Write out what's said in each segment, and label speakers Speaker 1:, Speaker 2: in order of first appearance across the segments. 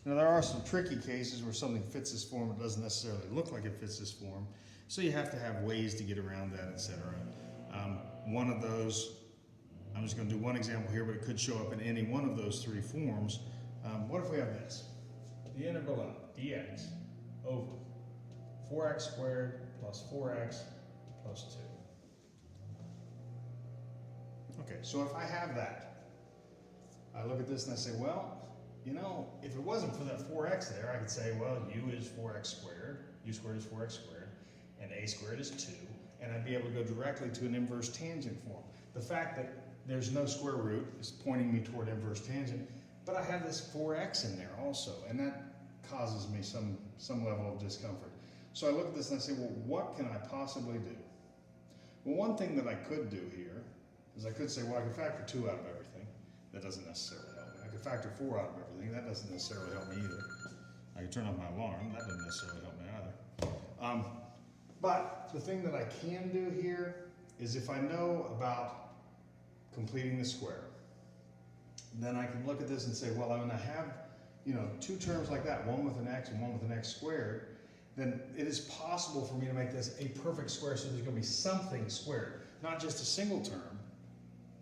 Speaker 1: Now there are some tricky cases where something fits this form, it doesn't necessarily look like it fits this form, so you have to have ways to get around that, etc. One of those, I'm just going to do one example here, but it could show up in any one of those three forms. What if we have this? The integral of dx over 4x squared plus 4x plus 2. Okay, so if I have that, I look at this and I say, well, you know, if it wasn't for that 4x there, I could say, well, u is 4x squared, u squared is 4x squared, and a squared is 2, and I'd be able to go directly to an inverse tangent form. The fact that there's no square root is pointing me toward inverse tangent, but I have this 4x in there also, and that causes me some level of discomfort. So I look at this and I say, well, what can I possibly do? Well, one thing that I could do here is I could say, well, I can factor 2 out of everything. That doesn't necessarily help me. I could factor 4 out of everything. That doesn't necessarily help me either. I can turn off my alarm. That doesn't necessarily help me either. But the thing that I can do here is if I know about completing the square, then I can look at this and say, well, I'm going to have, you know, two terms like that, one with an x and one with an x squared, then it is possible for me to make this a perfect square, so there's going to be something squared, not just a single term,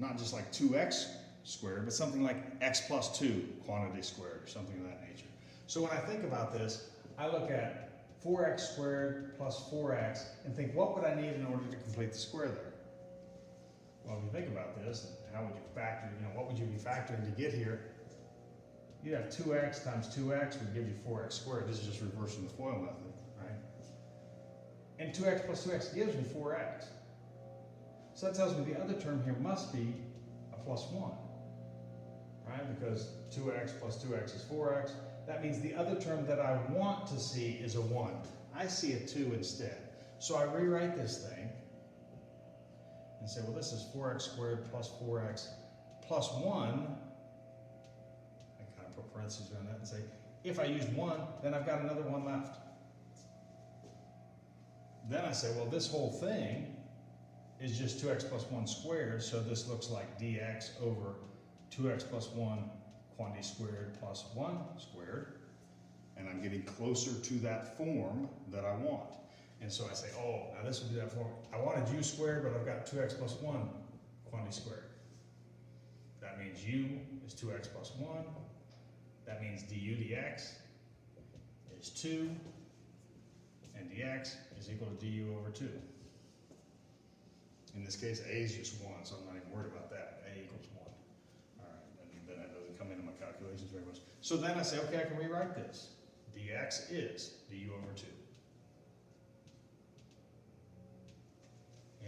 Speaker 1: not just like 2x squared, but something like x plus 2 quantity squared or something of that nature. So when I think about this, I look at 4x squared plus 4x and think, what would I need in order to complete the square there? Well, if you think about this, how would you factor, you know, what would you be factoring to get here? You'd have 2x times 2x would give you 4x squared. This is just reversing the FOIL method, right? And 2x plus 2x gives me 4x. So that tells me the other term here must be a plus 1, right? Because 2x plus 2x is 4x. That means the other term that I want to see is a 1. I see a 2 instead. So I rewrite this thing and say, well, this is 4x squared plus 4x plus 1. I kind of put parentheses around that and say, if I use 1, then I've got another 1 left. Then I say, well, this whole thing is just 2x plus 1 squared, so this looks like dx over 2x plus 1 quantity squared plus 1 squared, and I'm getting closer to that form that I want. And so I say, oh, now this would be that form. I wanted u squared, but I've got 2x plus 1 quantity squared. That means u is 2x plus 1. That means du dx is 2, and dx is equal to du over 2. In this case, a is just 1, so I'm not even worried about that. A equals 1. All right, and then that doesn't come into my calculations very much. So then I say, okay, I can rewrite this. dx is du over 2.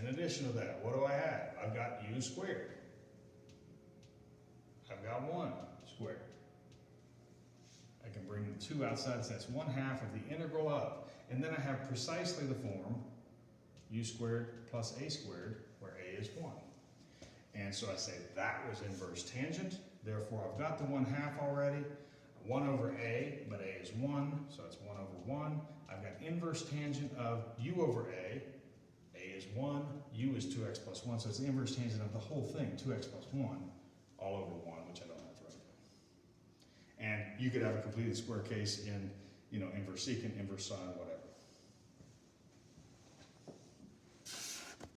Speaker 1: In addition to that, what do I have? I've got u squared. I've got 1 squared. I can bring the 2 outside, so that's 1/2 of the integral of. And then I have precisely the form u squared plus a squared, where a is 1. And so I say that was inverse tangent. Therefore, I've got the 1/2 already. 1 over a, but a is 1, so it's 1 over 1. I've got inverse tangent of u over a. A is 1, u is 2x plus 1, so it's the inverse tangent of the whole thing, 2x plus 1, all over 1, which I don't have right now. And you could have a completed square case in, you know, inverse secant, inverse sine, whatever.